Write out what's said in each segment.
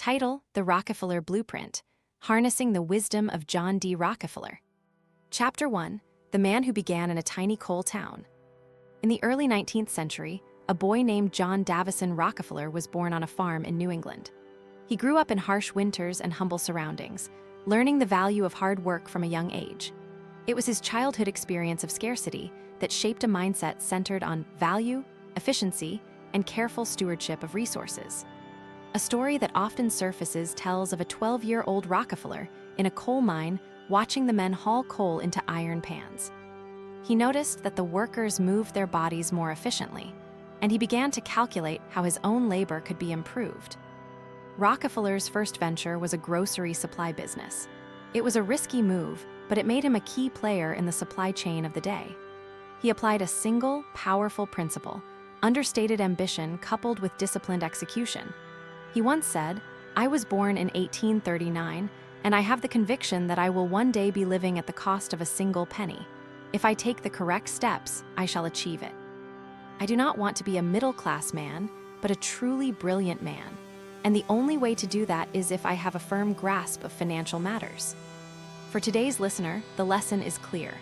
Title: The Rockefeller Blueprint, Harnessing the Wisdom of John D. Rockefeller. Chapter 1: The Man Who Began in a Tiny Coal Town. In the early 19th century, a boy named John Davison Rockefeller was born on a farm in New England. He grew up in harsh winters and humble surroundings, learning the value of hard work from a young age. It was his childhood experience of scarcity that shaped a mindset centered on value, efficiency, and careful stewardship of resources. A story that often surfaces tells of a 12-year-old Rockefeller in a coal mine watching the men haul coal into iron pans. He noticed that the workers moved their bodies more efficiently, and he began to calculate how his own labor could be improved. Rockefeller's first venture was a grocery supply business. It was a risky move, but it made him a key player in the supply chain of the day. He applied a single, powerful principle: understated ambition coupled with disciplined execution. He once said, "I was born in 1839, and I have the conviction that I will one day be living at the cost of a single penny. If I take the correct steps, I shall achieve it. I do not want to be a middle-class man, but a truly brilliant man. And the only way to do that is if I have a firm grasp of financial matters." For today's listener, the lesson is clear.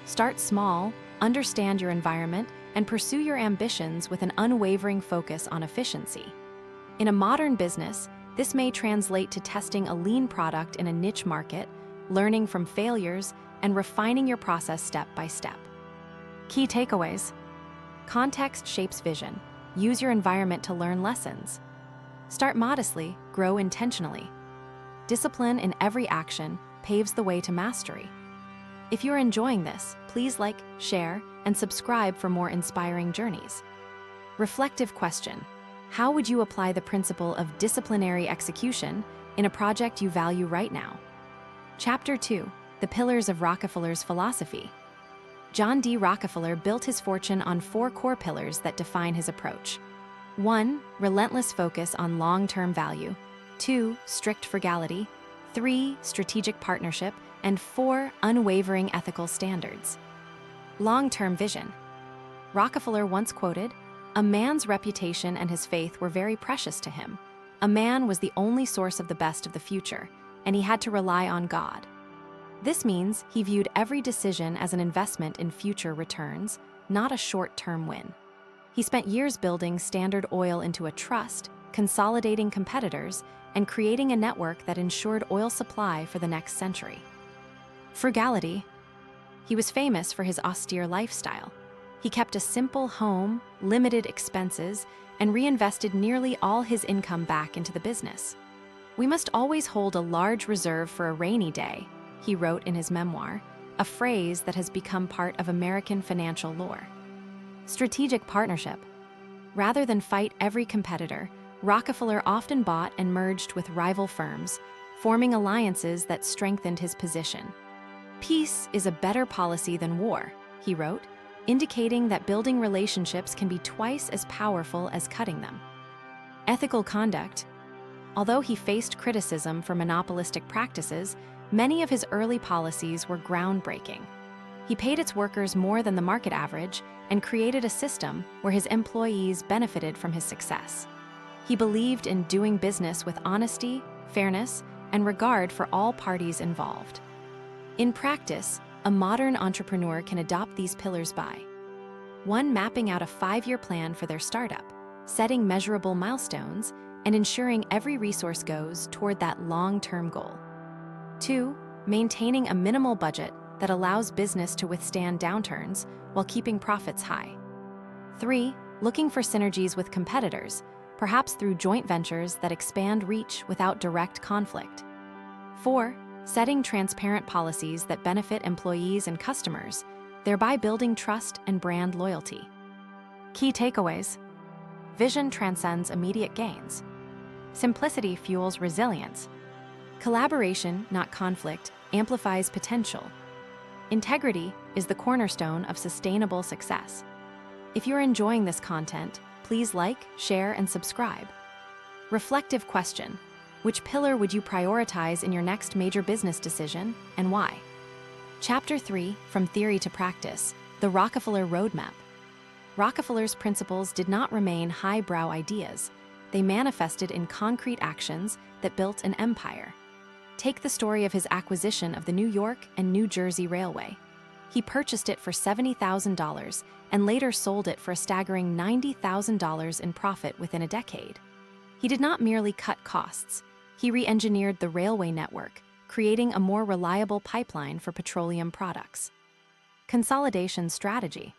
Start small, understand your environment, and pursue your ambitions with an unwavering focus on efficiency. In a modern business, this may translate to testing a lean product in a niche market, learning from failures, and refining your process step by step. Key takeaways: context shapes vision. Use your environment to learn lessons. Start modestly, grow intentionally. Discipline in every action paves the way to mastery. If you're enjoying this, please like, share, and subscribe for more inspiring journeys. Reflective question: how would you apply the principle of disciplinary execution in a project you value right now? Chapter 2: The Pillars of Rockefeller's Philosophy. John D. Rockefeller built his fortune on 4 core pillars that define his approach. 1. Relentless focus on long-term value. 2. Strict frugality. 3. Strategic partnership. And 4. Unwavering ethical standards. Long-term vision. Rockefeller once quoted, "A man's reputation and his faith were very precious to him. A man was the only source of the best of the future, and he had to rely on God." This means he viewed every decision as an investment in future returns, not a short-term win. He spent years building Standard Oil into a trust, consolidating competitors, and creating a network that ensured oil supply for the next century. Frugality. He was famous for his austere lifestyle. He kept a simple home, limited expenses, and reinvested nearly all his income back into the business. "We must always hold a large reserve for a rainy day," he wrote in his memoir, a phrase that has become part of American financial lore. Strategic partnership. Rather than fight every competitor, Rockefeller often bought and merged with rival firms, forming alliances that strengthened his position. "Peace is a better policy than war," he wrote, indicating that building relationships can be twice as powerful as cutting them. Ethical conduct. Although he faced criticism for monopolistic practices, many of his early policies were groundbreaking. He paid its workers more than the market average and created a system where his employees benefited from his success. He believed in doing business with honesty, fairness, and regard for all parties involved. In practice, a modern entrepreneur can adopt these pillars by 1. Mapping out a 5-year plan for their startup, setting measurable milestones, and ensuring every resource goes toward that long-term goal. 2. Maintaining a minimal budget that allows business to withstand downturns while keeping profits high. 3. Looking for synergies with competitors, perhaps through joint ventures that expand reach without direct conflict. 4. Setting transparent policies that benefit employees and customers, thereby building trust and brand loyalty. Key takeaways: vision transcends immediate gains. Simplicity fuels resilience. Collaboration, not conflict, amplifies potential. Integrity is the cornerstone of sustainable success. If you're enjoying this content, please like, share, and subscribe. Reflective question: which pillar would you prioritize in your next major business decision, and why? Chapter 3: From Theory to Practice, the Rockefeller Roadmap. Rockefeller's principles did not remain highbrow ideas. they manifested in concrete actions that built an empire. Take the story of his acquisition of the New York and New Jersey Railway. He purchased it for $70,000 and later sold it for a staggering $90,000 in profit within a decade. He did not merely cut costs, he re-engineered the railway network, creating a more reliable pipeline for petroleum products. Consolidation strategy.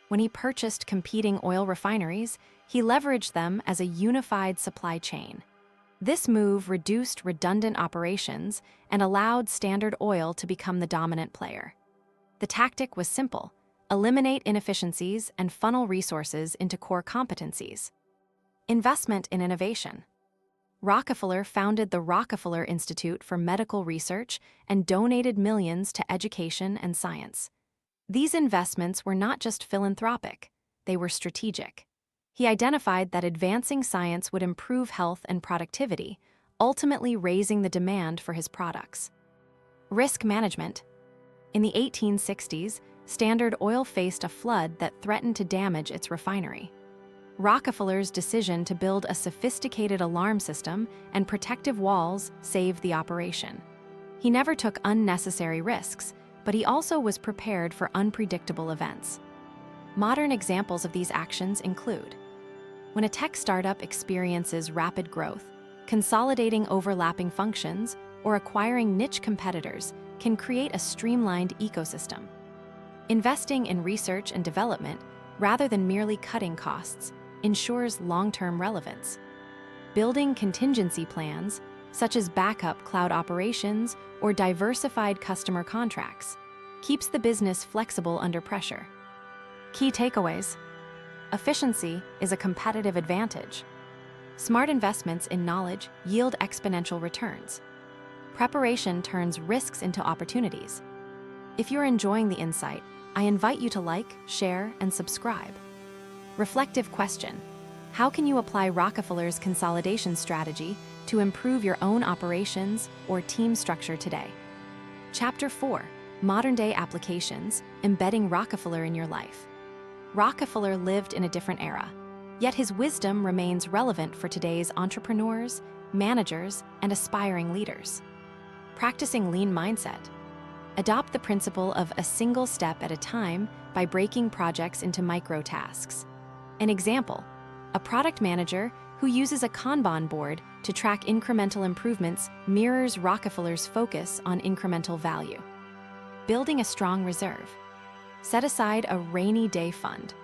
When he purchased competing oil refineries, he leveraged them as a unified supply chain. This move reduced redundant operations and allowed Standard Oil to become the dominant player. The tactic was simple: eliminate inefficiencies and funnel resources into core competencies. Investment in innovation. Rockefeller founded the Rockefeller Institute for Medical Research and donated millions to education and science. These investments were not just philanthropic, they were strategic. He identified that advancing science would improve health and productivity, ultimately raising the demand for his products. Risk management. In the 1860s, Standard Oil faced a flood that threatened to damage its refinery. Rockefeller's decision to build a sophisticated alarm system and protective walls saved the operation. He never took unnecessary risks, but he also was prepared for unpredictable events. Modern examples of these actions include: when a tech startup experiences rapid growth, consolidating overlapping functions or acquiring niche competitors can create a streamlined ecosystem. Investing in research and development, rather than merely cutting costs, ensures long-term relevance. Building contingency plans, such as backup cloud operations or diversified customer contracts, keeps the business flexible under pressure. Key takeaways. Efficiency is a competitive advantage. Smart investments in knowledge yield exponential returns. Preparation turns risks into opportunities. If you're enjoying the insight, I invite you to like, share, and subscribe. Reflective question: how can you apply Rockefeller's consolidation strategy to improve your own operations or team structure today? Chapter 4: Modern-day applications, embedding Rockefeller in your life. Rockefeller lived in a different era, yet his wisdom remains relevant for today's entrepreneurs, managers, and aspiring leaders. Practicing lean mindset. Adopt the principle of a single step at a time by breaking projects into micro-tasks. An example: a product manager who uses a Kanban board to track incremental improvements mirrors Rockefeller's focus on incremental value. Building a strong reserve. Set aside a rainy day fund.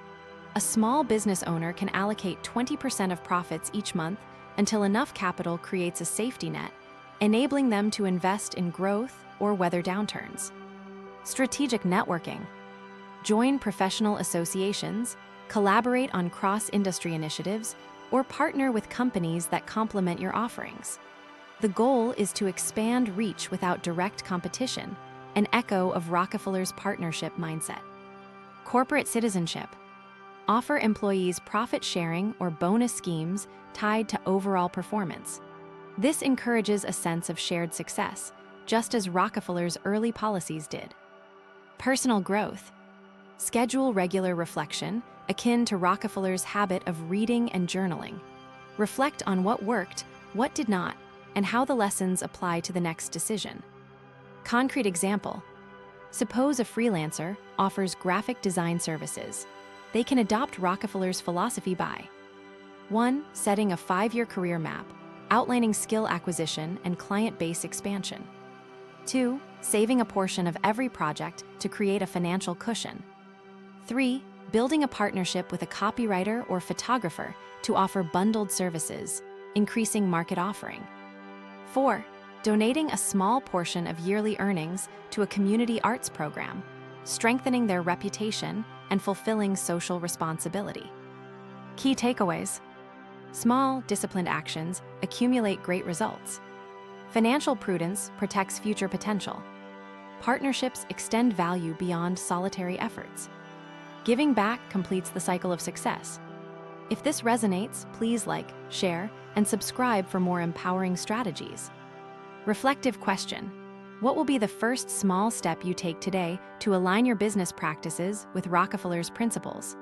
A small business owner can allocate 20% of profits each month until enough capital creates a safety net, enabling them to invest in growth or weather downturns. Strategic networking. Join professional associations, collaborate on cross-industry initiatives, or partner with companies that complement your offerings. The goal is to expand reach without direct competition, an echo of Rockefeller's partnership mindset. Corporate citizenship. Offer employees profit sharing or bonus schemes tied to overall performance. This encourages a sense of shared success, just as Rockefeller's early policies did. Personal growth. Schedule regular reflection, akin to Rockefeller's habit of reading and journaling. Reflect on what worked, what did not, and how the lessons apply to the next decision. Concrete example: suppose a freelancer offers graphic design services. They can adopt Rockefeller's philosophy by 1. Setting a 5-year career map, outlining skill acquisition and client base expansion. 2. Saving a portion of every project to create a financial cushion. 3. Building a partnership with a copywriter or photographer to offer bundled services, increasing market offering. 4. Donating a small portion of yearly earnings to a community arts program, strengthening their reputation and fulfilling social responsibility. Key takeaways. Small, disciplined actions accumulate great results. Financial prudence protects future potential. Partnerships extend value beyond solitary efforts. Giving back completes the cycle of success. If this resonates, please like, share, and subscribe for more empowering strategies. Reflective question: what will be the first small step you take today to align your business practices with Rockefeller's principles?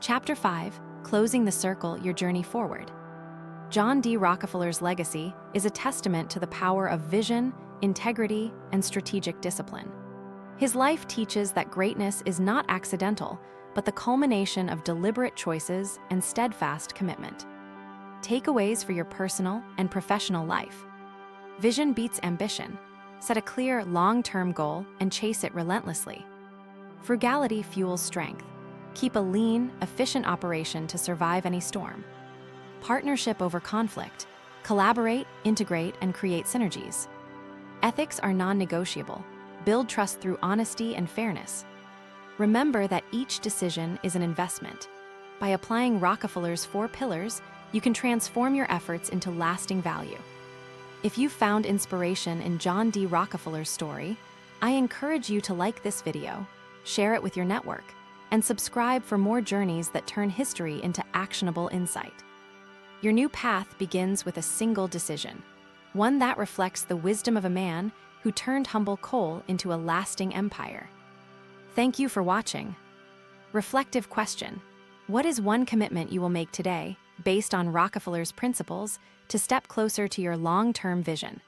Chapter 5: Closing the circle, your journey forward. John D. Rockefeller's legacy is a testament to the power of vision, integrity, and strategic discipline. His life teaches that greatness is not accidental, but the culmination of deliberate choices and steadfast commitment. Takeaways for your personal and professional life. Vision beats ambition. Set a clear, long-term goal and chase it relentlessly. Frugality fuels strength. Keep a lean, efficient operation to survive any storm. Partnership over conflict. Collaborate, integrate, and create synergies. Ethics are non-negotiable. Build trust through honesty and fairness. Remember that each decision is an investment. By applying Rockefeller's 4 pillars, you can transform your efforts into lasting value. If you found inspiration in John D. Rockefeller's story, I encourage you to like this video, share it with your network, and subscribe for more journeys that turn history into actionable insight. Your new path begins with a single decision, one that reflects the wisdom of a man who turned humble coal into a lasting empire. Thank you for watching. Reflective question: what is one commitment you will make today, based on Rockefeller's principles, to step closer to your long-term vision?